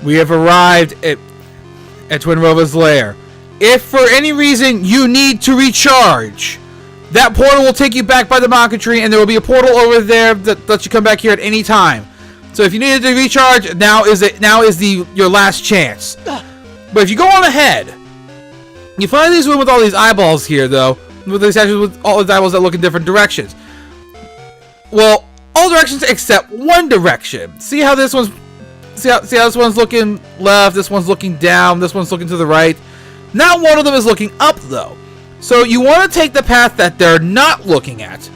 We have arrived at Twinrova's lair. If for any reason you need to recharge, that portal will take you back by the Maka Tree, and there will be a portal over there that lets you come back here at any time. So if you needed to recharge, now is your last chance. But if you go on ahead, you find this room with all these eyeballs here, though, with all the eyeballs that look in different directions. Well, all directions except one direction. See how this one's this one's looking left, this one's looking down, this one's looking to the right. Not one of them is looking up, though. So you want to take the path that they're not looking at.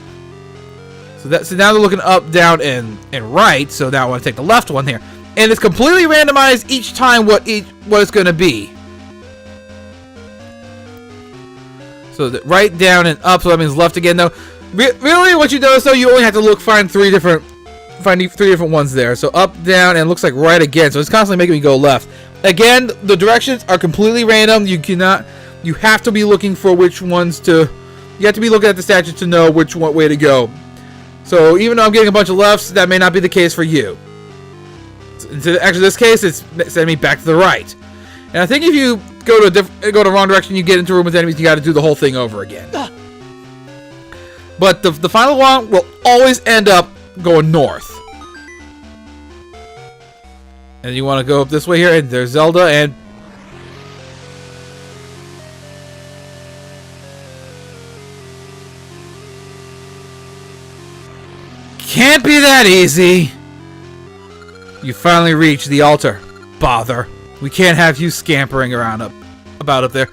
So now they're looking up, down, and right. So now I want to take the left one here, and it's completely randomized each time what it's going to be. So the right, down, and up. So that means left again. Though, really, what you notice though, you only have to find three different ones there. So up, down, and it looks like right again. So it's constantly making me go left. Again, the directions are completely random. You have to be looking for which ones to. You have to be looking at the statue to know which way to go. So even though I'm getting a bunch of lefts, that may not be the case for you. So actually, in this case, it's sending me back to the right. And I think if you go the wrong direction, you get into a room with enemies. You got to do the whole thing over again. But the final one will always end up going north. And you want to go up this way here, and there's Zelda, and can't be that easy. You finally reached the altar. Bother. We can't have you scampering around about up there.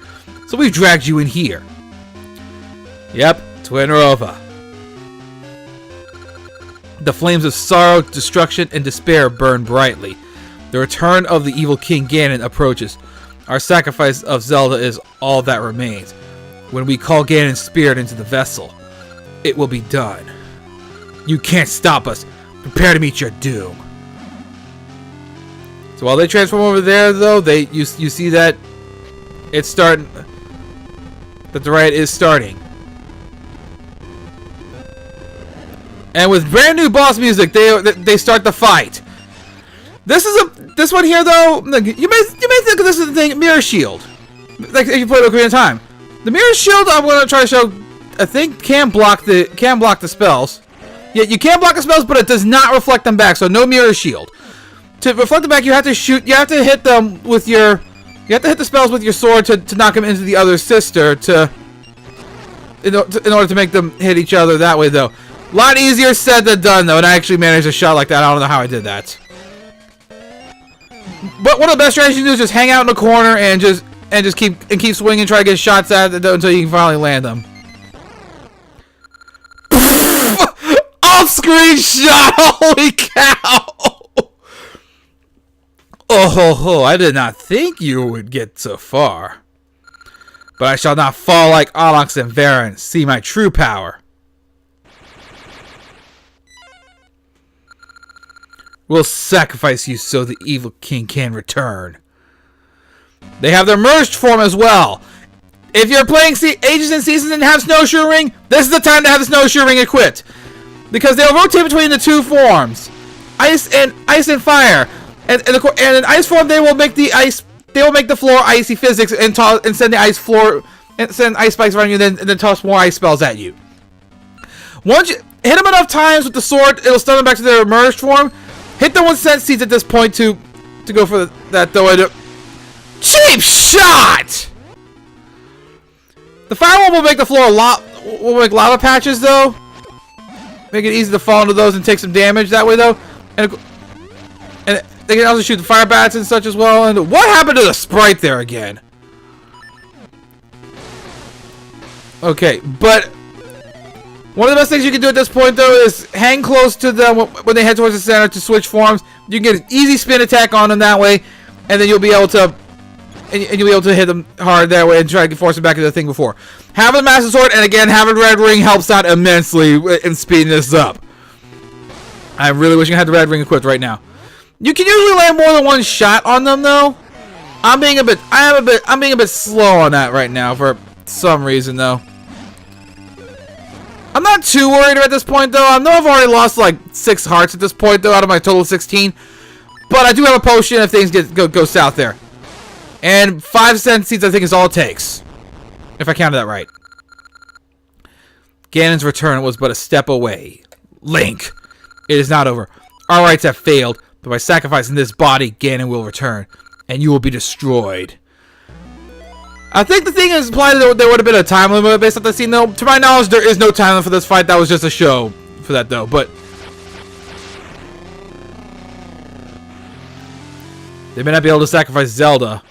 So we've dragged you in here. Yep, Twinrova. The flames of sorrow, destruction, and despair burn brightly. The return of the evil King Ganon approaches. Our sacrifice of Zelda is all that remains. When we call Ganon's spirit into the vessel, it will be done. You can't stop us. Prepare to meet your doom. So while they transform over there, though, you see that it's starting. That the riot is starting. And with brand new boss music, they start the fight. This one here, though, you may think of this as the thing, Mirror Shield. Like if you play it Ocarina of Time, the Mirror Shield I'm going to try to show. I think can block the spells. Yeah, you can block the spells, but it does not reflect them back. So no Mirror Shield. To reflect them back, you have to shoot. You have to hit them with your. You have to hit the spells with your sword to knock them into the other sister. In order to make them hit each other that way, though. A lot easier said than done, though, and I actually managed a shot like that. I don't know how I did that. But one of the best strategies you can do is just hang out in the corner and just keep swinging, and try to get shots at it until you can finally land them. Off-screen shot! Holy cow! Oh, I did not think you would get so far. But I shall not fall like Onyx and Varen. See my true power. We'll sacrifice you so the evil king can return. They have their merged form as well. If you're playing Ages and Seasons and have Snowshoe Ring, this is the time to have the Snowshoe Ring equipped. Because they'll rotate between the two forms. Ice and fire. And in ice form, they will make the floor icy physics and send the ice floor and send ice spikes around you, and then toss more ice spells at you. Once you hit them enough times with the sword, it'll stun them back to their merged form. Hit the one set seeds at this point to go for that though. Cheap shot. The fire one will make the floor will make lava patches though. Make it easy to fall into those and take some damage that way though. And they can also shoot the fire bats and such as well. And what happened to the sprite there again? Okay, but one of the best things you can do at this point though is hang close to them when they head towards the center to switch forms. You can get an easy spin attack on them that way, and then you'll be able to hit them hard that way and try to force them back into the thing before. Having a Master Sword and again having Red Ring helps out immensely in speeding this up. I'm really wishing I had the Red Ring equipped right now. You can usually land more than one shot on them though. I'm being a bit slow on that right now for some reason though. I'm not too worried at this point though. I know I've already lost like 6 hearts at this point though out of my total of 16. But I do have a potion if things go south there. And 5 cent seeds I think is all it takes. If I counted that right. Ganon's return was but a step away. Link, it is not over. Our rites have failed, but by sacrificing this body, Ganon will return, and you will be destroyed. I think the thing is implied that there would have been a time limit based on the scene, though. To my knowledge, there is no time limit for this fight. That was just a show for that, though. But they may not be able to sacrifice Zelda.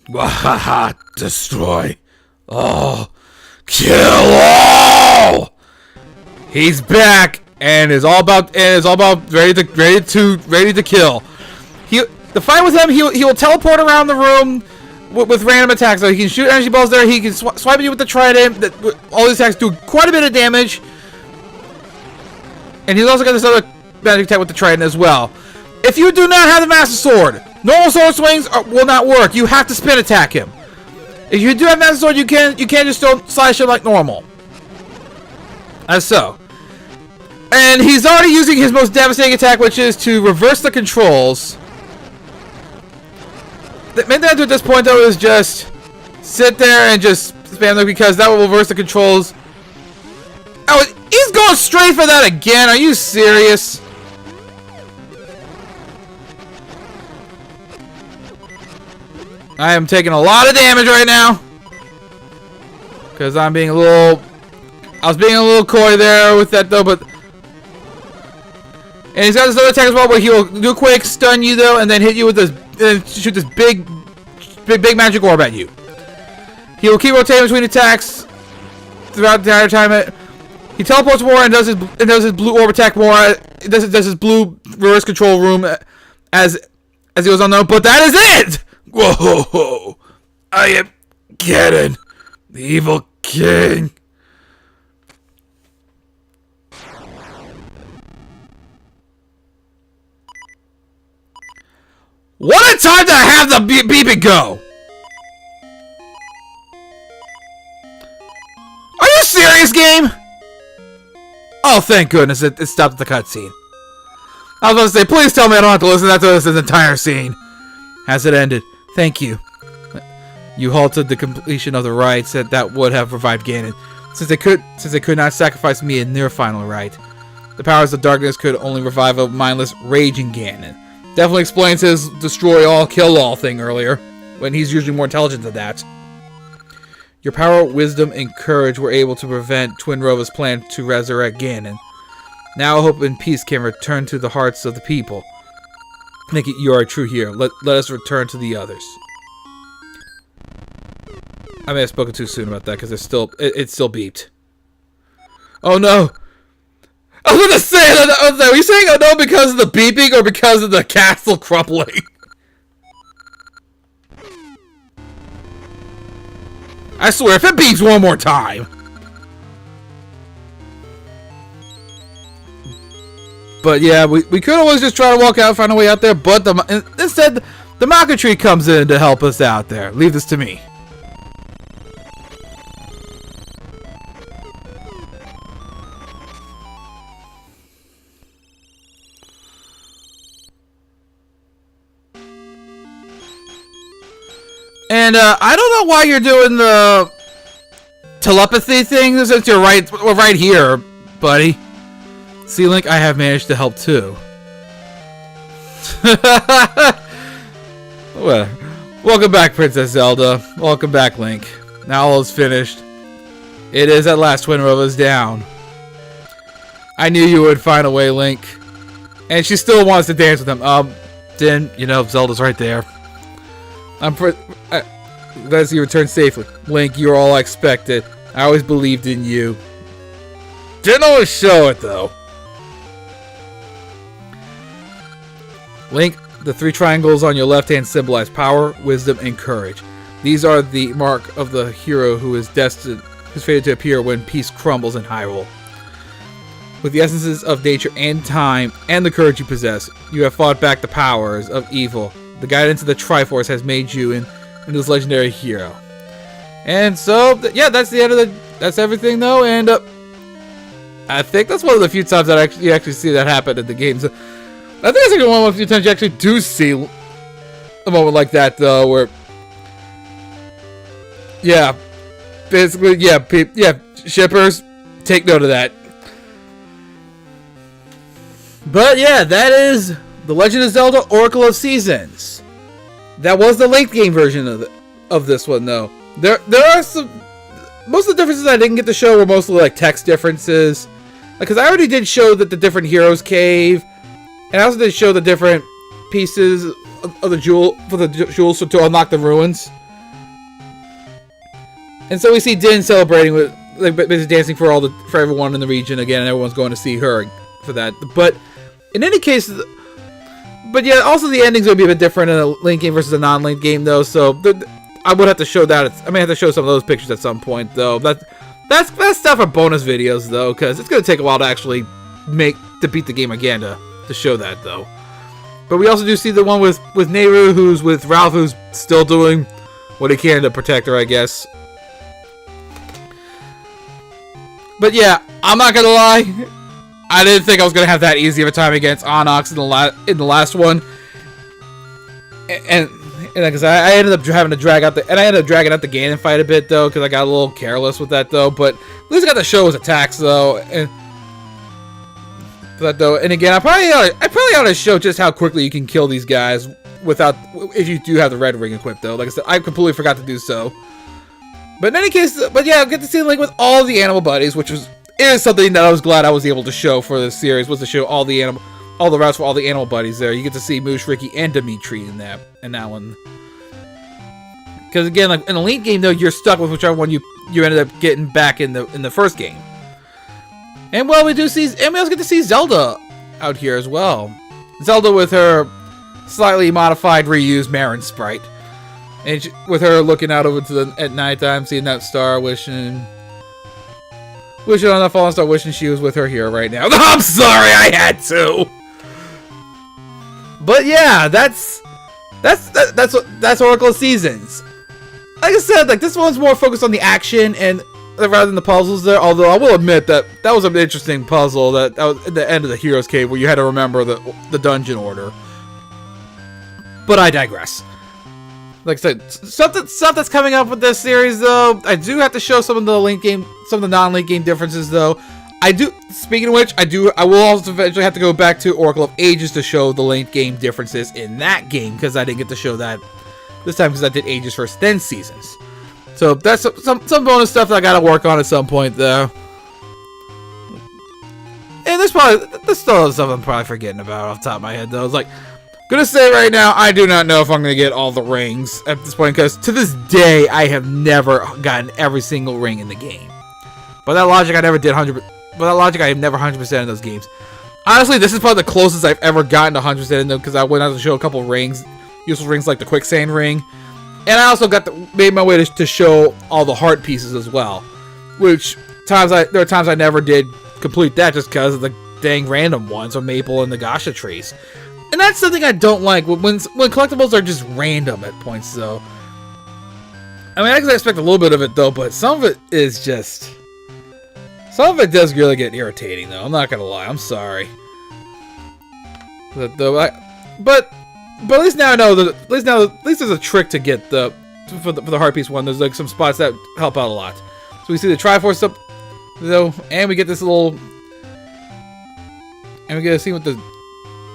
Wahaha! Destroy all, kill all. He's back and is all about ready to kill. The fight with him, he will teleport around the room with random attacks. So he can shoot energy balls there. He can swipe at you with the trident. All these attacks do quite a bit of damage. And he's also got this other magic attack with the trident as well. If you do not have the Master Sword, normal sword swings will not work. You have to spin attack him. If you do have Master Sword, you can't just don't slash him like normal. As so. And he's already using his most devastating attack, which is to reverse the controls. The main thing I do at this point, though, is just sit there and just spam them because that will reverse the controls. Oh, he's going straight for that again. Are you serious? I am taking a lot of damage right now. Because I'm being a little... I was being a little coy there with that, though, but... And he's got this other attack as well, where he will do a quick stun you, though, and then hit you with this... And shoot this big magic orb at you. He will keep rotating between attacks throughout the entire time. He teleports more and does his blue orb attack more. Does his blue reverse control room as he goes on, though. But that is it! Whoa! I am Ganon, the evil king. What a time to have the beeping go! Are you serious, game? Oh, thank goodness it stopped at the cutscene. I was about to say, please tell me I don't have to listen to this entire scene. As it ended, thank you. You halted the completion of the rites that would have revived Ganon, since they could not sacrifice me in their final rite. The powers of darkness could only revive a mindless, raging Ganon. Definitely explains his destroy all, kill all thing earlier, when he's usually more intelligent than that. Your power, wisdom, and courage were able to prevent Twinrova's plan to resurrect Ganon. Now hope and peace can return to the hearts of the people. Nikki, you are a true hero. Let us return to the others. I may have spoken too soon about that because it still beeped. Oh no! I was gonna say that. Are you saying oh no because of the beeping or because of the castle crumbling? I swear, if it beeps one more time. But yeah, we could always just try to walk out and find a way out there, but instead, the Maka Tree comes in to help us out there. Leave this to me. And I don't know why you're doing the telepathy thing since we're right here, buddy. See, Link, I have managed to help too. Well, welcome back, Princess Zelda. Welcome back, Link. Now all is finished. It is at last Twinrova's down. I knew you would find a way, Link. And she still wants to dance with him. Din, you know, Zelda's right there. I'm glad to see you return safely. Link, you're all I expected. I always believed in you. Didn't always show it, though. Link, the 3 triangles on your left hand symbolize power, wisdom, and courage. These are the mark of the hero who is fated to appear when peace crumbles in Hyrule. with the essences of nature and time and the courage you possess, you have fought back the powers of evil. The guidance of the Triforce has made you into this legendary hero. And so, yeah, that's the end of that's everything though, and I think that's one of the few times that you actually see that happen in the games. I think it's actually one of the few times you actually do see a moment like that though, where, yeah, basically, yeah, shippers, take note of that. But yeah, that is The Legend of Zelda: Oracle of Seasons. That was the late game version of this one though. There are some, most of the differences I didn't get to show were mostly like text differences. Because I already did show that the different heroes cave, and I also did show the different pieces of the jewels to unlock the ruins. And so we see Din celebrating with, like, basically dancing for everyone in the region again, and everyone's going to see her for that. But in any case, but yeah, also the endings would be a bit different in a Link game versus a non-Link game though. So I would have to show that. I may have to show some of those pictures at some point though. That's stuff for bonus videos though, because it's gonna take a while to actually beat the game again to show that though. But we also do see the one with Nehru, who's with Ralph, who's still doing what he can to protect her, I guess. But yeah, I'm not gonna lie, I didn't think I was gonna have that easy of a time against Onyx in the last one, and because I ended up having to drag out dragging out the Ganon fight a bit though, because I got a little careless with that though. But at least I got to show his attacks though, and again, I probably ought to show just how quickly you can kill these guys if you do have the red ring equipped though. Like I said, I completely forgot to do so. But in any case, I get to see Link with all the animal buddies, which is something that I was glad I was able to show for this series, was to show all the routes for all the animal buddies there. You get to see Moosh, Ricky, and Dimitri in that one. Because again, like in a Link game though, you're stuck with whichever one you ended up getting back in the first game. And well, we also get to see Zelda out here as well. Zelda with her slightly modified, reused Marin sprite, and with her looking out over at nighttime, seeing that star, wishing on that fallen star, wishing she was with her hero right now. I'm sorry, I had to. But yeah, that's Oracle of Seasons. Like I said, like this one's more focused on the action and rather than the puzzles there. Although I will admit that was an interesting puzzle that was at the end of the Hero's Cave where you had to remember the dungeon order. But I digress. Like I said, stuff that's coming up with this series though. I do have to show some of the non-Link game differences though. Speaking of which, I will also eventually have to go back to Oracle of Ages to show the Link game differences in that game, because I didn't get to show that this time because I did Ages first, then Seasons. So that's some bonus stuff that I gotta work on at some point though. And there's still other stuff I'm probably forgetting about off the top of my head though. It's like, gonna say right now, I do not know if I'm gonna get all the rings at this point, because to this day I have never gotten every single ring in the game. By that logic, I never did 100%. By that logic, I am never 100% in those games. Honestly, this is probably the closest I've ever gotten to 100% in them, because I went out to show a couple rings, useful rings like the quicksand ring, and I also made my way to show all the heart pieces as well. Which there are times I never did complete that just because of the dang random ones of Maple and the Gasha trees. And that's something I don't like when collectibles are just random at points though. I mean, I can expect a little bit of it though, but some of it is just... Some of it does really get irritating though, I'm not gonna lie, I'm sorry. But at least now I know that at least there's a trick to get for the heart piece one. There's like some spots that help out a lot. So we see the Triforce up though, and we get this little, and we get a scene with the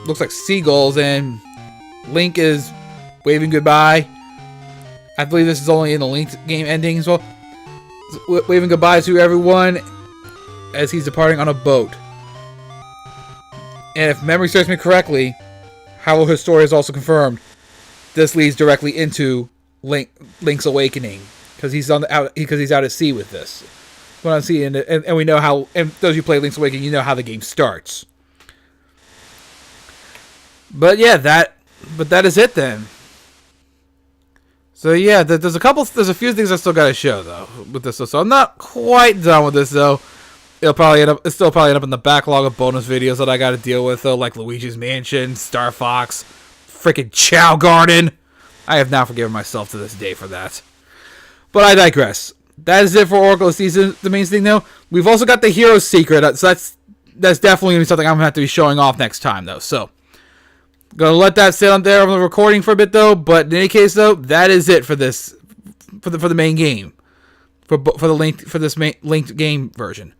looks like seagulls, and Link is waving goodbye. I believe this is only in the Link game ending as well. Waving goodbye to everyone as he's departing on a boat. And if memory serves me correctly, Hyrule Historia is also confirmed. This leads directly into Link's awakening, because he's out at sea with this. What I'm seeing, and we know how. And those who play Link's Awakening, you know how the game starts. But yeah, that is it then. So yeah, there's a few things I still gotta show though with this. So I'm not quite done with this though. It's still probably end up in the backlog of bonus videos that I got to deal with, though, like Luigi's Mansion, Star Fox, freaking Chow Garden. I have not forgiven myself to this day for that. But I digress. That is it for Oracle Season. The main thing, though, we've also got the Hero Secret, so that's definitely going to be something I'm going to have to be showing off next time, though. So, going to let that sit on there on the recording for a bit, though. But in any case, though, that is it for this, for the main game, for this main linked game version.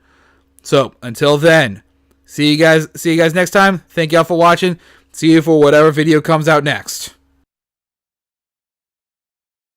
So, until then, see you guys next time. Thank y'all for watching. See you for whatever video comes out next.